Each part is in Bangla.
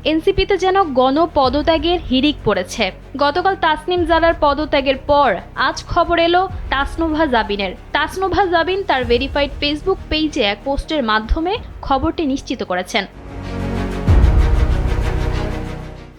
এনসিপিতে যেন গণপদত্যাগের হিড়িক পড়েছে। গতকাল তাসনিম জারার পদত্যাগের পর আজ খবর এলো তাসনুভা জাবিনের। তাসনুভা জাবিন তার ভেরিফাইড ফেসবুক পেজে এক পোস্টের মাধ্যমে খবরটি নিশ্চিত করেছেন।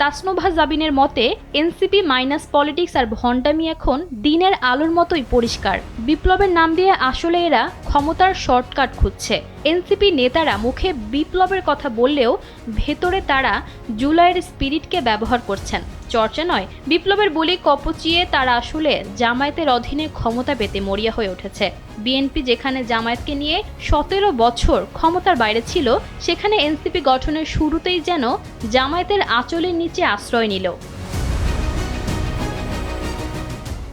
তাসনুভা জাবিনের মতে, এনসিপি মাইনাস পলিটিক্স আর ভণ্ডামি এখন দিনের আলোর মতোই পরিষ্কার। বিপ্লবের নাম দিয়ে আসলে এরা ক্ষমতার শর্টকাট খুঁজছে। এনসিপি নেতারা মুখে বিপ্লবের কথা বললেও ভেতরে তারা জুলাইয়ের স্পিরিটকে ব্যবহার করছেন। চর্চা নয়, বিপ্লবের বলি কপচিয়ে তারা আসলে জামায়াতের অধীনে ক্ষমতা পেতে মরিয়া হয়ে উঠেছে। বিএনপি যেখানে জামায়াতকে নিয়ে 17 বছর ক্ষমতার বাইরে ছিল, সেখানে এনসিপি গঠনের শুরুতেই যেন জামায়াতের আঁচলের নিচে আশ্রয় নিল।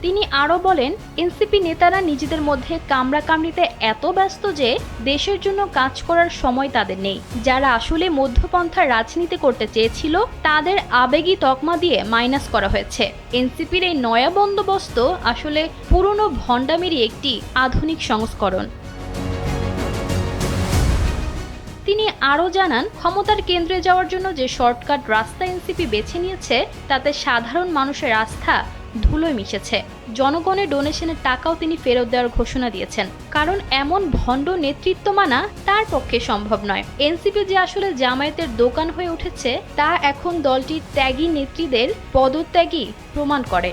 তিনি আরও বলেন, এনসিপি নেতারা নিজেদের মধ্যে কামড়াকামড়িতে এত ব্যস্ত যে দেশের জন্য কাজ করার সময় তাদের নেই। যারা আসলে মধ্যপন্থার রাজনীতি করতে চেয়েছিল তাদের আবেগী তকমা দিয়ে মাইনাস করা হয়েছে। এনসিপির এই নয়া বন্দোবস্ত আসলে পুরনো ভণ্ডামিরই একটি আধুনিক সংস্করণ। তিনি আরও জানান, ক্ষমতার কেন্দ্রে যাওয়ার জন্য যে শর্টকাট রাস্তা এনসিপি বেছে নিয়েছে তাতে সাধারণ মানুষের আস্থা ধুলোয় মিশেছে। জনগণের ডোনেশনের টাকাও তিনি ফেরত দেওয়ার ঘোষণা দিয়েছেন, কারণ এমন ভণ্ড নেতৃত্ব মানা তার পক্ষে সম্ভব নয়। এনসিপি যে আসলে জামায়াতের দোকান হয়ে উঠেছে তা এখন দলটির ত্যাগী নেত্রীদের পদত্যাগই প্রমাণ করে।